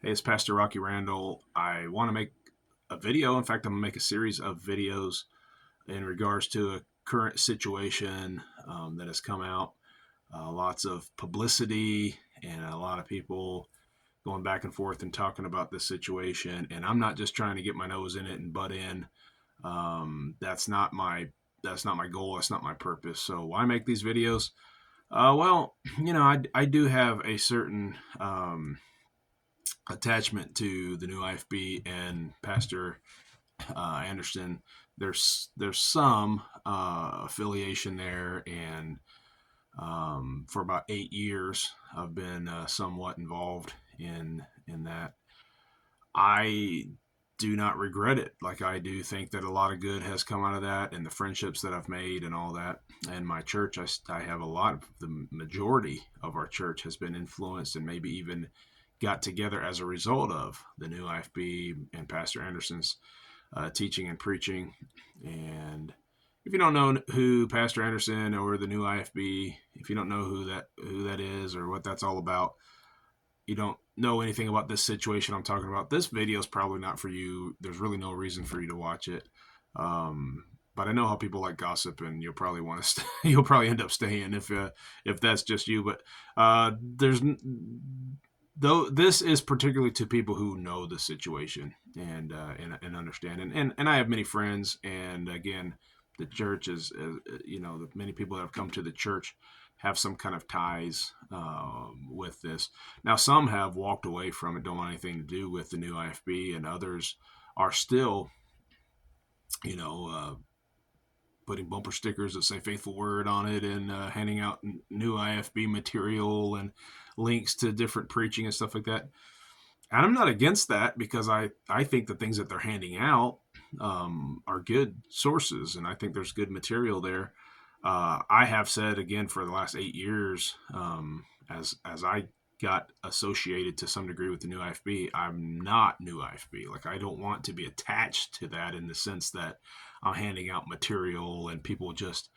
Hey, it's Pastor Rocky Randall. I want to make a video. In fact, I'm going to make a series of videos in regards to a current situation that has come out. Lots of publicity and a lot of people going back and forth and talking about this situation. And I'm not just trying to get my nose in it and butt in. That's not my goal. That's not my purpose. So why make these videos? I do have a certain attachment to the new IFB and Pastor Anderson. There's some affiliation there, and for about 8 years, I've been somewhat involved in that. I do not regret it. Like, I do think that a lot of good has come out of that, and the friendships that I've made and all that. And my church, I have a lot of the majority of our church has been influenced and maybe even got together as a result of the new IFB and Pastor Anderson's teaching and preaching. And if you don't know who Pastor Anderson or the new IFB, if you don't know who that is or what that's all about, you don't know anything about this situation I'm talking about, this video is probably not for you. There's really no reason for you to watch it. But I know how people like gossip, and you'll probably want to you'll probably end up staying if that's just you. But though this is particularly to people who know the situation and understand. And I have many friends, and again, the church is many people that have come to the church have some kind of ties with this. Now, some have walked away from it, don't want anything to do with the new IFB, and others are still, putting bumper stickers that say "Faithful Word" on it, and handing out new IFB material and links to different preaching and stuff like that. And I'm not against that, because I think the things that they're handing out are good sources, and I think there's good material there. I have said, again, for the last 8 years, as I got associated to some degree with the new IFB, I'm not new IFB. Like, I don't want to be attached to that in the sense that I'm handing out material and people just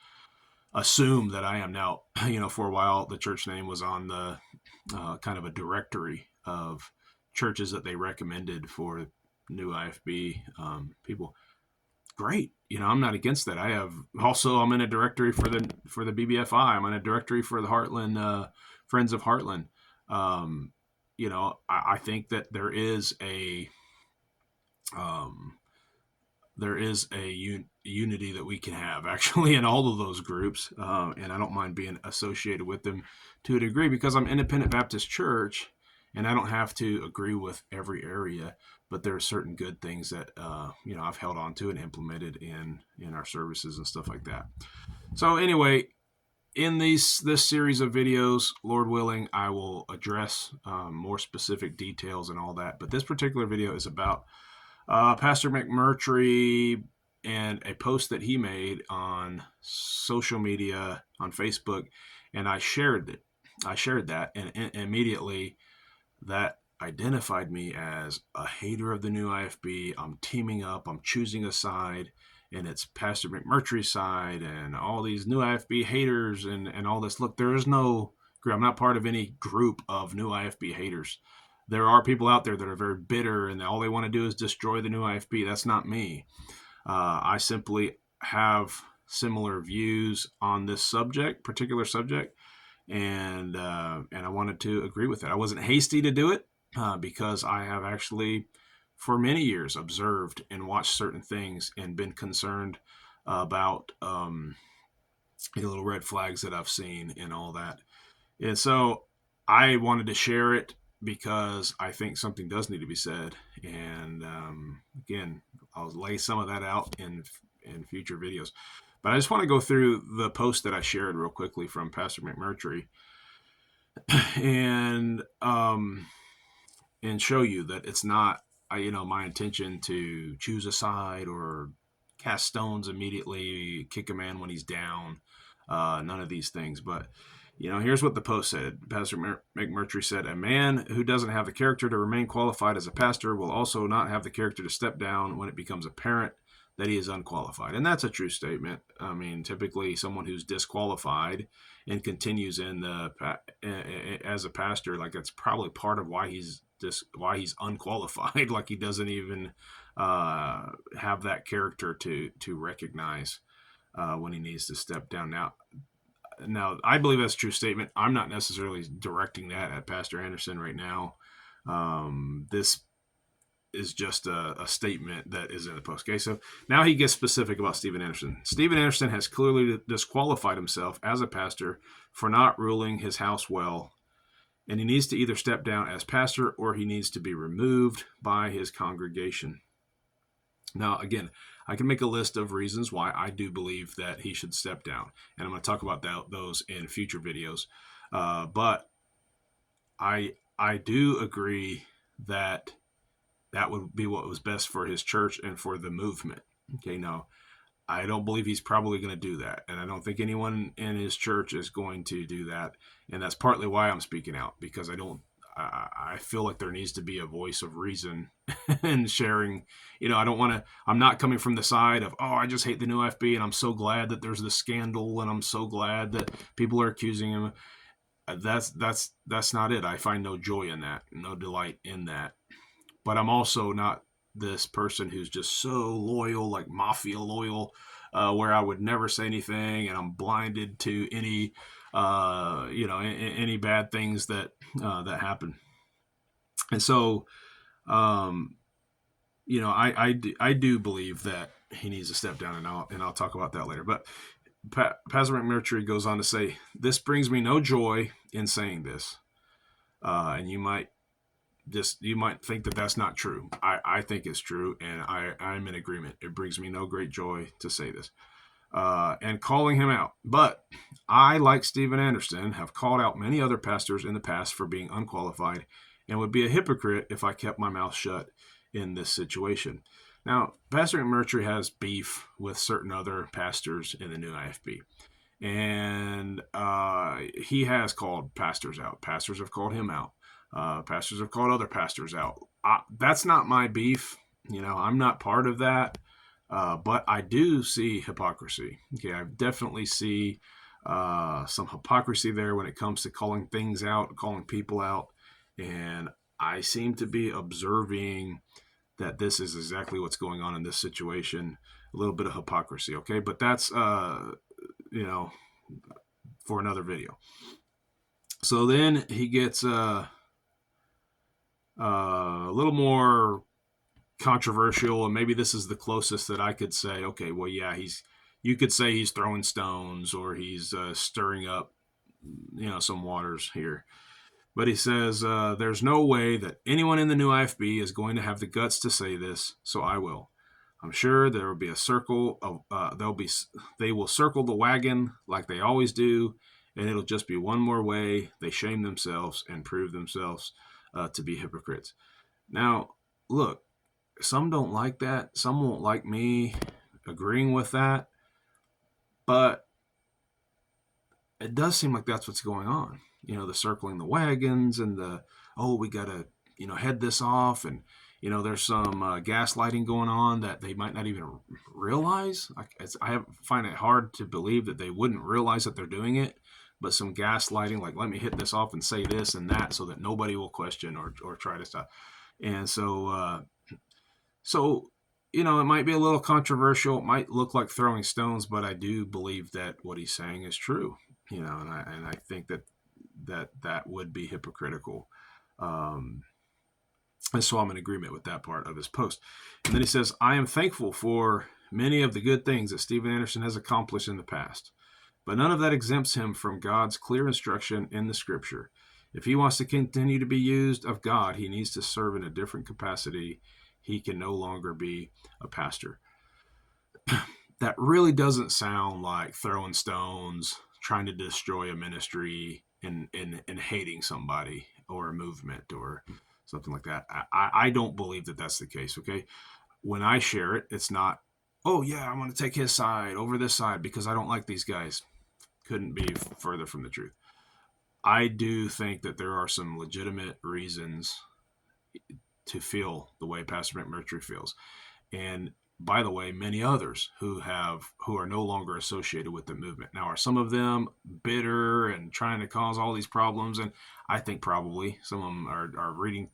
assume that I am now. For a while, the church name was on the kind of a directory of churches that they recommended for new IFB people. Great. I'm not against that. I'm in a directory for the BBFI. I'm in a directory for the Heartland, Friends of Heartland. I think that there is a unity that we can have, actually, in all of those groups. And I don't mind being associated with them to a degree, because I'm Independent Baptist Church, and I don't have to agree with every area, but there are certain good things that I've held on to and implemented in our services and stuff like that. So anyway, in this series of videos, Lord willing, I will address more specific details and all that. But this particular video is about Pastor McMurtry and a post that he made on social media, on Facebook, and I shared it. I shared that, and immediately that identified me as a hater of the new IFB. I'm teaming up, I'm choosing a side, and it's Pastor McMurtry's side, and all these new IFB haters and all this. Look, there is no group. I'm not part of any group of new IFB haters. There are people out there that are very bitter, and all they want to do is destroy the new IFB. That's not me. I simply have similar views on this particular subject, and I wanted to agree with it. I wasn't hasty to do it because I have actually, for many years, observed and watched certain things and been concerned about little red flags that I've seen and all that. And so I wanted to share it because I think something does need to be said. And again, I'll lay some of that out in future videos. But I just want to go through the post that I shared real quickly from Pastor McMurtry and show you that it's not my intention to choose a side or cast stones immediately, kick a man when he's down, none of these things. But here's what the post said. Pastor McMurtry said, "A man who doesn't have the character to remain qualified as a pastor will also not have the character to step down when it becomes apparent that he is unqualified." And that's a true statement. I mean, typically someone who's disqualified and continues as a pastor, like, that's probably part of why he's why he's unqualified. Like he doesn't even have that character to recognize when he needs to step down. Now, I believe that's a true statement. I'm not necessarily directing that at Pastor Anderson right now. This is just a statement that is in the post. Okay, so now he gets specific about Steven Anderson. Steven Anderson has clearly disqualified himself as a pastor for not ruling his house well, and he needs to either step down as pastor or he needs to be removed by his congregation. Now, again, I can make a list of reasons why I do believe that he should step down, and I'm going to talk about those in future videos. But I do agree that would be what was best for his church and for the movement. Okay, now I don't believe he's probably going to do that, and I don't think anyone in his church is going to do that, and that's partly why I'm speaking out, because I feel like there needs to be a voice of reason and sharing. I'm not coming from the side of, I just hate the new FB and I'm so glad that there's this scandal and I'm so glad that people are accusing him. That's not it. I find no joy in that, no delight in that. But I'm also not this person who's just so loyal, like mafia loyal, where I would never say anything and I'm blinded to any bad things that happen. And so, I do believe that he needs to step down, and I'll talk about that later. But Pastor McMurtry goes on to say, "This brings me no joy in saying this," and you might think that that's not true. I think it's true, and I'm in agreement. It brings me no great joy to say this. And calling him out. But I, like Steven Anderson, have called out many other pastors in the past for being unqualified and would be a hypocrite if I kept my mouth shut in this situation. Now, Pastor McMurtry has beef with certain other pastors in the new IFB. And he has called pastors out. Pastors have called him out. Pastors have called other pastors out. That's not my beef. I'm not part of that. But I do see hypocrisy. Okay, I definitely see some hypocrisy there when it comes to calling things out, calling people out. And I seem to be observing that this is exactly what's going on in this situation. A little bit of hypocrisy, okay? But that's, for another video. So then he gets a little more controversial, and maybe this is the closest that I could say, okay, well, yeah, you could say he's throwing stones or he's stirring up, some waters here. But he says, there's no way that anyone in the new IFB is going to have the guts to say this, so I will. I'm sure there will be a circle of, they will circle the wagon like they always do, and it'll just be one more way they shame themselves and prove themselves to be hypocrites. Now, look, some don't like that. Some won't like me agreeing with that. But it does seem like that's what's going on. The circling the wagons and we got to, head this off. And, there's some gaslighting going on that they might not even realize. I find it hard to believe that they wouldn't realize that they're doing it. But some gaslighting, like, let me hit this off and say this and that so that nobody will question or try to stop. And so, it might be a little controversial. It might look like throwing stones, but I do believe that what he's saying is true. And I think that would be hypocritical. And so I'm in agreement with that part of his post. And then he says, I am thankful for many of the good things that Steven Anderson has accomplished in the past, but none of that exempts him from God's clear instruction in the scripture. If he wants to continue to be used of God, he needs to serve in a different capacity. He can no longer be a pastor. That really doesn't sound like throwing stones, trying to destroy a ministry, and hating somebody or a movement or something like that. I don't believe that that's the case, okay? When I share it, it's not, oh yeah, I'm going to take his side over this side because I don't like these guys. Couldn't be further from the truth. I do think that there are some legitimate reasons to feel the way Pastor McMurtry feels. And by the way, many others who are no longer associated with the movement. Now, are some of them bitter and trying to cause all these problems? And I think probably some of them are reading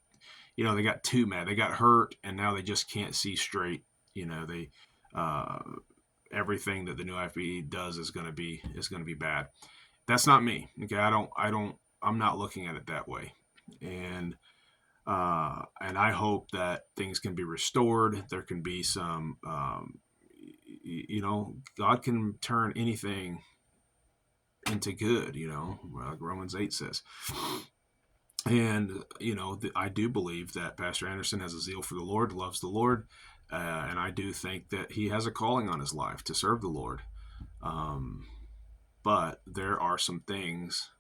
they got too mad. They got hurt, and now they just can't see straight. They uh, everything that the new IFB does is going to be bad. That's not me. Okay, I'm not looking at it that way, and I hope that things can be restored. There can be some, God can turn anything into good. Like Romans 8 says. And, I do believe that Pastor Anderson has a zeal for the Lord, loves the Lord. And I do think that he has a calling on his life to serve the Lord. But there are some things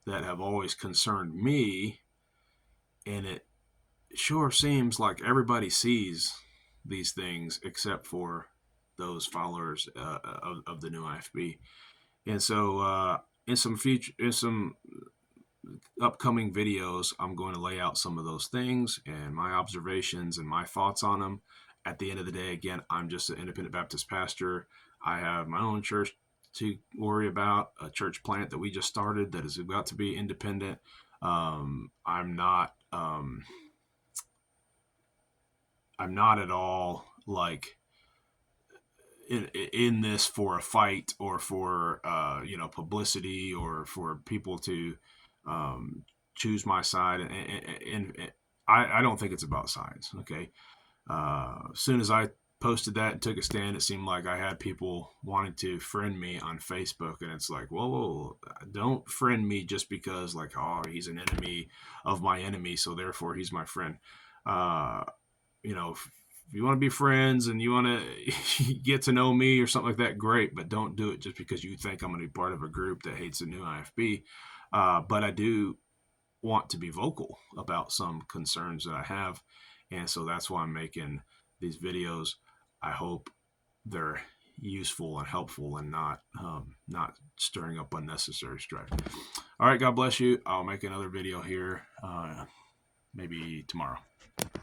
that have always concerned me. And it sure seems like everybody sees these things except for those followers of the new IFB. And so in some upcoming videos, I'm going to lay out some of those things and my observations and my thoughts on them. At the end of the day, again, I'm just an independent Baptist pastor. I have my own church to worry about, a church plant that we just started that is about to be independent. I'm not at all like in this for a fight or for publicity or for people to choose my side, and I don't think it's about sides. Okay, as soon as I posted that and took a stand, it seemed like I had people wanting to friend me on Facebook, and it's like, whoa, don't friend me just because like, oh, he's an enemy of my enemy, so therefore he's my friend. If you want to be friends and you want to get to know me or something like that, great, but don't do it just because you think I'm going to be part of a group that hates the new IFB. But I do want to be vocal about some concerns that I have, and so that's why I'm making these videos. I hope they're useful and helpful and not stirring up unnecessary strife. All right, God bless you. I'll make another video here maybe tomorrow.